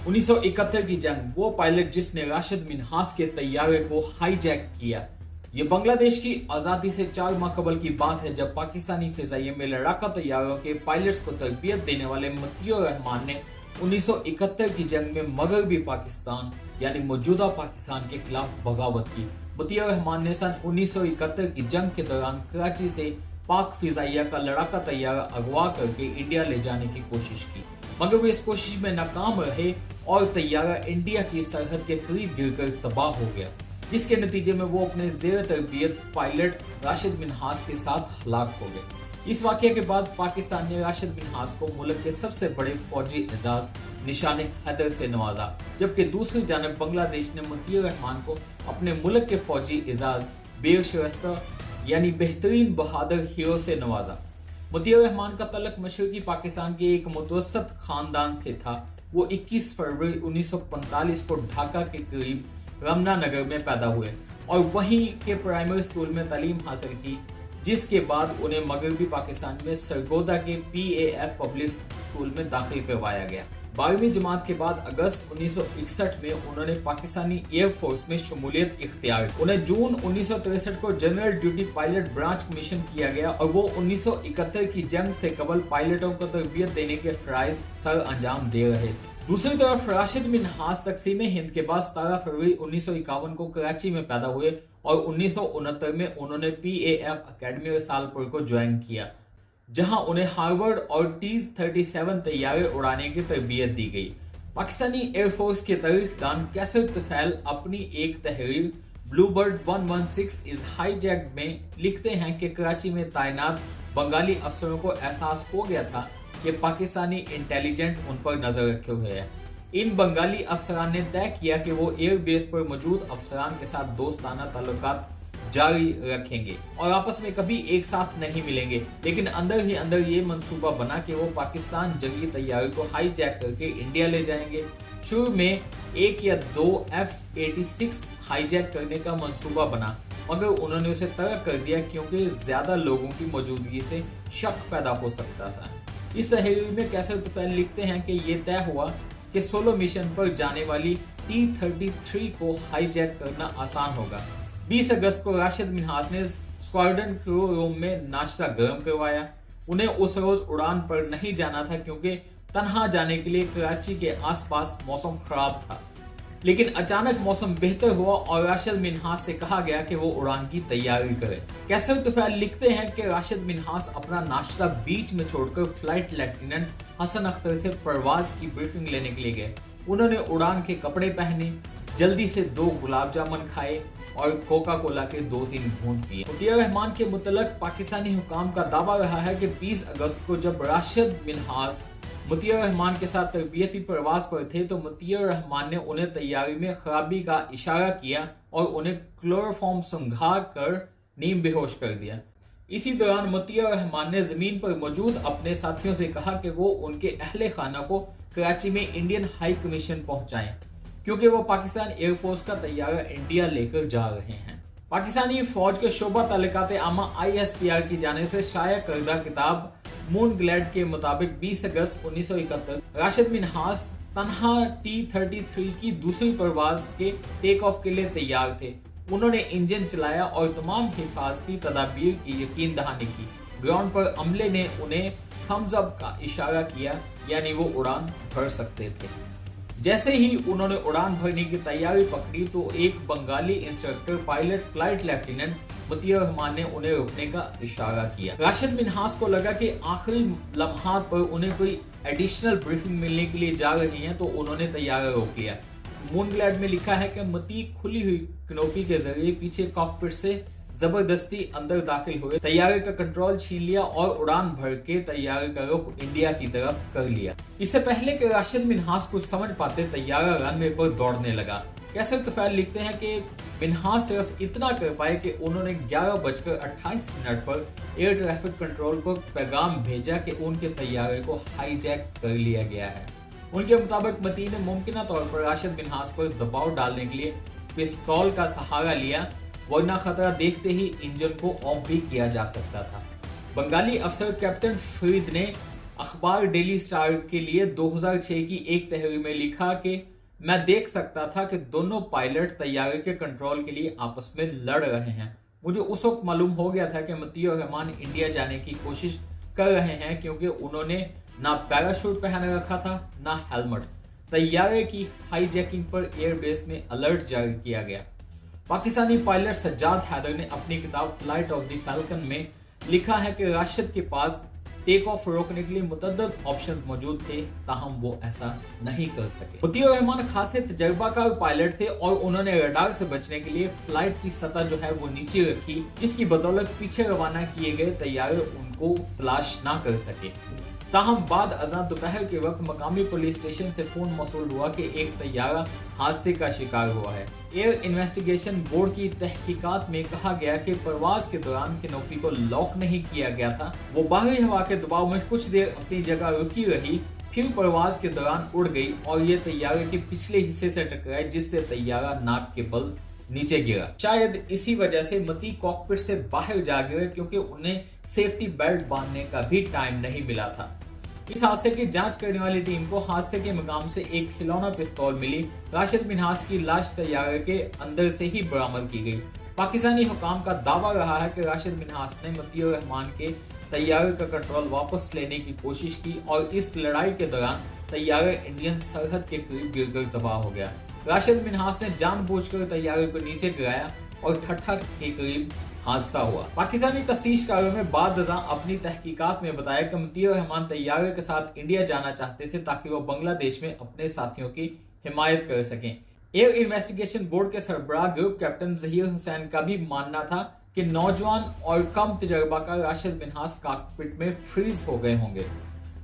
1971 की जंग, वो पायलट जिसने राशिद मिन्हास के तैयारे को हाईजैक किया। ये बांग्लादेश की आजादी से 4 माह कबल की बात है, जब पाकिस्तानी फिजाइये में लड़ाका तैयारों के पायलट्स को तरबियत देने वाले मतियुर रहमान ने 1971 की जंग में मगरबी पाकिस्तान यानी मौजूदा पाकिस्तान के खिलाफ बगावत की। मतियुर रहमान ने सन 1971 की जंग के दौरान कराची से पाक फिजाइया का लड़ाका तैयारा अगवा करके इंडिया ले जाने की कोशिश की, मगर वे इस कोशिश में नाकाम रहे और तैयारा इंडिया की सरहद के करीब गिरकर तबाह हो गया, जिसके नतीजे में वो अपने जेर तरबियत पायलट राशिद मिन्हास के साथ हलाक हो गए। इस वाकये के बाद पाकिस्तान ने राशिद मिन्हास को मुल्क के सबसे बड़े फौजी एजाज निशाने हैदर से नवाजा, जबकि दूसरी जानब बांग्लादेश ने मतियुर रहमान को अपने मुल्क के फौजी एजाज बेर शिकस्त यानी बेहतरीन बहादुर हीरो से नवाजा। मतियुर रहमान का तल्लुक मशरकी पाकिस्तान के एक मुतवस्सत खानदान से था। वो 21 फरवरी 1945 को ढाका के करीब रमना नगर में पैदा हुए और वहीं के प्राइमरी स्कूल में तालीम हासिल की, जिसके बाद उन्हें मगरबी पाकिस्तान में सरगोदा के PAF पब्लिक स्कूल में दाखिल करवाया गया। 12वीं जमात के बाद अगस्त 1961 में उन्होंने पाकिस्तानी एयर फोर्स में शमूलियत इख्तियार की। उन्हें जून 1963 को general duty pilot branch commission किया गया और वो 1971 की जंग से कबल पायलटों को तरबियत देने के फराइज सर अंजाम दे रहे थे। दूसरी तरफ राशिद मिन्हास तकसीम हिंद के बाद 17 फरवरी 1951 को कराची में पैदा हुए और 1969 में उन्होंने PAF अकेडमी सालपुर को ज्वाइन किया, जहां उन्हें हार्वर्ड और T-37 तैयारे उड़ाने की तरबियत दी गई। पाकिस्तानी एयरफोर्स के तारीखदान कैसर तुफैल अपनी एक तहरीर ब्लूबर्ड 116 इज हाईजैक्ड में लिखते हैं कि कराची में तैनात बंगाली अफसरों को एहसास हो गया था कि पाकिस्तानी इंटेलिजेंट उन पर नजर रखे हुए हैं। इन बंगाली अफसरान ने तय किया कि वो एयर बेस पर मौजूद अफसरान के साथ दोस्ताना ताल्लुकात जारी रखेंगे और आपस में कभी एक साथ नहीं मिलेंगे, लेकिन अंदर ही अंदर ये मंसूबा बना कि वो पाकिस्तान जंगी तैयारी को हाईजैक करके इंडिया ले जाएंगे। शुरू में 1 या 2 F-86 हाईजैक करने का मंसूबा बना, मगर उन्होंने उसे तर्क कर दिया क्योंकि ज्यादा लोगों की मौजूदगी से शक पैदा हो सकता था। इस तहरीर में कैसर तुफैल लिखते हैं कि ये तय हुआ कि सोलो मिशन पर जाने वाली T-33 को हाईजैक करना आसान होगा। 20 अगस्त को राशिद मिन्हास ने स्क्वाड्रन क्रू रूम में नाश्ता गर्म करवाया। उन्हें उस रोज उड़ान पर नहीं जाना था क्योंकि तन्हा जाने के लिए कराची के आसपास मौसम खराब था, लेकिन अचानक मौसम बेहतर हुआ और राशिद मिन्हास से कहा गया कि वो उड़ान की तैयारी करे। कैसर तुफैल लिखते हैं कि राशिद मिन्हास अपना नाश्ता बीच में छोड़कर फ्लाइट लेफ्टिनेंट हसन अख्तर से परवाज की ब्रीफिंग लेने के लिए गए। उन्होंने उड़ान के कपड़े पहने, जल्दी से 2 गुलाब जामुन खाए और कोका कोला के 2-3 घूंट पिए। मतियुर रहमान के मुतल्लक पाकिस्तानी हुकाम का दावा रहा है कि 20 अगस्त को जब राशिद मिन्हास मतियुर रहमान के साथ तरबियती प्रवास पर थे तो मतियुर रहमान ने उन्हें तैयारी में खराबी का इशारा किया और उन्हें क्लोरोफॉर्म सुंघा कर नीम बेहोश कर दिया। इसी दौरान मतियुर रहमान ने जमीन पर मौजूद अपने साथियों से कहा कि वो उनके अहले खाना को कराची में इंडियन हाई कमीशन पहुंचाएं, क्योंकि वो पाकिस्तान एयरफोर्स का तैयारा इंडिया लेकर जा रहे हैं। पाकिस्तानी फौज के शोबा ताल्लुकात आमा ISPR की जानिब से शाया करदा किताब मून ग्लैड के मुताबिक 20 अगस्त 1971 राशिद मिन्हास तन्हा T-33 की दूसरी परवाज के टेक ऑफ के लिए तैयार थे। उन्होंने इंजन चलाया और तमाम हिफाजती तदाबीर की यकीन दहानी की। ग्राउंड पर अमले ने उन्हें थम्स अप का इशारा किया, यानी वो उड़ान भर सकते थे। जैसे ही उन्होंने उड़ान भरने की तैयारी पकड़ी तो एक Bengali instructor pilot flight lieutenant Matiur Rahman ने उन्हें रुकने का इशारा किया। राशिद मिन्हास को लगा कि आखिरी लम्हात पर उन्हें कोई एडिशनल ब्रीफिंग मिलने के लिए जा रही हैं, तो उन्होंने तैयारा रोक लिया। मूनग्लैड में लिखा है कि मती खुली हुई कनोपी के जरिए पीछे कॉकपिट से जबरदस्ती अंदर दाखिल हुए, तैयारे का कंट्रोल छीन लिया और उड़ान भर के तैयारे का रुख इंडिया की तरफ कर लिया। इससे पहले कि राशिद मिन्हास कुछ समझ पाते, तैयारा रनवे पर दौड़ने लगा। कैसर तुफैल लिखते हैं कि मिन्हास सिर्फ इतना कर पाए कि उन्होंने 11:28 पर एयर ट्रैफिक कंट्रोल को पैगाम भेजा कि उनके तैयारे को हाईजैक कर लिया गया है। उनके मुताबिक मती ने मुमकिन तौर पर राशिद मिन्हास पर दबाव डालने के लिए पिस्तौल का सहारा लिया, वरना खतरा देखते ही इंजन को ऑफ भी किया जा सकता था। बंगाली अफसर कैप्टन फरीद ने अखबार डेली स्टार के लिए 2006 की एक तहरीर में लिखा कि मैं देख सकता था कि दोनों पायलट तैयारे के कंट्रोल के लिए आपस में लड़ रहे हैं। मुझे उस वक्त मालूम हो गया था कि मतीउर रहमान इंडिया जाने की कोशिश कर रहे हैं, क्योंकि उन्होंने ना पैराशूट पहन रखा था ना हेलमेट। तैयारे की हाईजैकिंग पर एयरबेस में अलर्ट जारी किया गया। पाकिस्तानी पायलट सज्जाद हैदर ने अपनी किताब फ्लाइट ऑफ द फैल्कन में लिखा है कि राशिद के पास टेक ऑफ रोकने के लिए मुतअद्दिद ऑप्शंस मौजूद थे, ताहम वो ऐसा नहीं कर सके। मतीउर रहमान खासे तजर्बाकार पायलट थे और उन्होंने रडार से बचने के लिए फ्लाइट की सतह जो है वो नीचे रखी, जिसकी बदौलत पीछे रवाना किए गए तैयारे उनको तलाश ना कर सके। ताहम बाद अज़ान दोपहर के वक्त मकामी पुलिस स्टेशन से फोन मौसूल हुआ कि एक तैयारा हादसे का शिकार हुआ है। एयर इन्वेस्टिगेशन बोर्ड की तहकीकात में कहा गया कि परवाज के दौरान कैनोपी को लॉक नहीं किया गया था। वो बाहरी हवा के दबाव में कुछ देर अपनी जगह रुकी रही, फिर परवाज के दौरान उड़ गई और ये तैयारे के पिछले हिस्से से टकराई, जिससे तैयारा नाक के बल नीचे गिरा। शायद इसी वजह से मती कॉकपिट से बाहर जा गिरे, क्योंकि उन्हें सेफ्टी बेल्ट बांधने का भी टाइम नहीं मिला था। इस हादसे की जांच करने वाली टीम को हादसे के मकाम से एक खिलौना पिस्तौल मिली। राशिद मिन्हास की लाश तैयारे के अंदर से ही बरामद की गई। पाकिस्तानी हुकाम का दावा रहा है कि राशिद मिन्हास ने मतीउर रहमान के तैयारे का कंट्रोल वापस लेने की कोशिश की और इस लड़ाई के दौरान तैयारा इंडियन सरहद के करीब गिरकर तबाह हो गया। राशिद मिन्हास ने जानबूझकर तैयारे को नीचे गिराया और ठट्ठा के करीब हादसा हुआ। पाकिस्तानी तफ्तीशकारों ने बाद अज़ां अपनी तहकीकात में बताया कि मतीउर रहमान तैयारे के साथ इंडिया जाना चाहते थे, ताकि वो बांग्लादेश में अपने साथियों की हिमायत कर सकें। एयर इन्वेस्टिगेशन बोर्ड के सरबराह ग्रुप कैप्टन जहीर हुसैन का भी मानना था कि नौजवान और कम तजर्बाकार राशिद मिन्हास कॉकपिट में फ्रीज हो गए होंगे।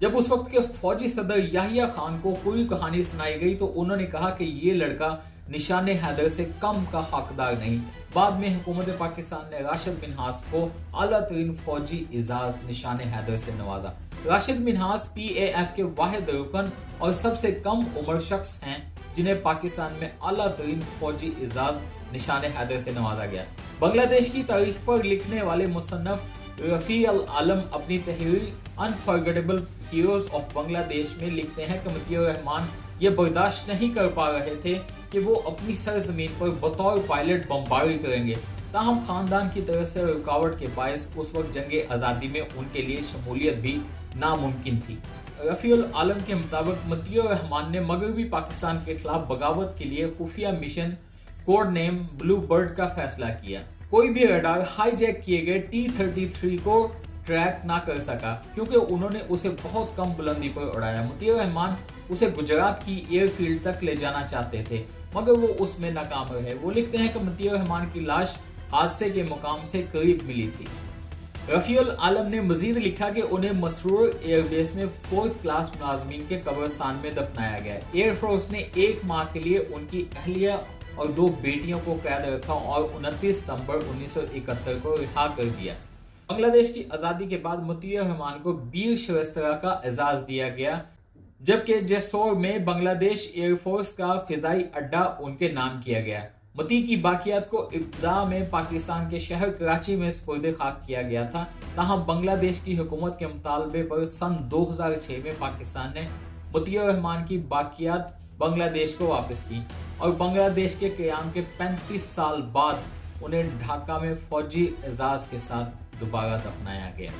जब उस वक्त के फौजी सदर याहिया खान को पूरी कहानी सुनाई गई तो उन्होंने कहा कि ये लड़का निशाने हैदर से कम का हकदार नहीं। बाद में हुकूमत पाकिस्तान ने राशिद मिन्हास को आला तरीन फौजी एजाज निशाने हैदर से नवाजा। राशिद मिन्हास PAF के वाहिद रुकन और सबसे कम उम्र शख्स हैं जिन्हें पाकिस्तान में आला तरीन फौजी एजाज निशाने हैदर से नवाजा गया। बांग्लादेश की तारीख पर लिखने वाले मुसन्नफ रफी अल आलम अपनी तहरीर अनफॉरगेटेबल हीरोज ऑफ बांग्लादेश में लिखते हैं कि मतीउर रहमान ये बर्दाश्त नहीं कर पा रहे थे कि वो अपनी सरजमीन पर बतौर पायलट बमबारी करेंगे। ताहम खानदान की तरफ से रुकावट के बायस उस वक्त जंगे आज़ादी में उनके लिए शमूलियत भी नामुमकिन थी। रफीउल आलम के मुताबिक मतीउर रहमान ने मगरबी पाकिस्तान के खिलाफ बगावत के लिए खुफिया mission code name blue bird का फैसला किया। कोई भी रडार हाईजैक किए गए T-33 को ट्रैक ना कर सका, क्योंकि उन्होंने उसे बहुत कम बुलंदी पर उड़ाया। मतीउर रहमान उसे गुजरात की एयरफील्ड तक ले जाना चाहते थे, मगर वो उसमें नाकाम रहे। वो लिखते हैं कि मतीउर रहमान की लाश हादसे के मुकाम से करीब मिली थी। रफीउल आलम ने मजीद लिखा कि उन्हें मसरूर एयरबेस में 4th क्लास मुलाजमीन के कब्रिस्तान में दफनाया गया। एयरफोर्स ने 1 माह के लिए उनकी अहलिया और 2 बेटियों को कैद रखा और 29 सितंबर 1971 को रिहा कर दिया। बांग्लादेश की आजादी के बाद मतीउर रहमान को वीर शिरस्तरा का एजाज दिया गया, जबकि जेसोर में बांग्लादेश एयरफोर्स का फिजाई अड्डा उनके नाम किया गया। मती की बाकियात को इब्तदा में पाकिस्तान के शहर कराची में सुपुर्द खाक किया गया था। ताहम बांग्लादेश की हुकूमत के मुतालबे पर सन 2006 में पाकिस्तान ने मतीउर रहमान की बाकियात बांग्लादेश को वापस की और बांग्लादेश के क़याम के 35 साल बाद उन्हें ढाका में फौजी एजाज के साथ दोबारा दफनाया गया।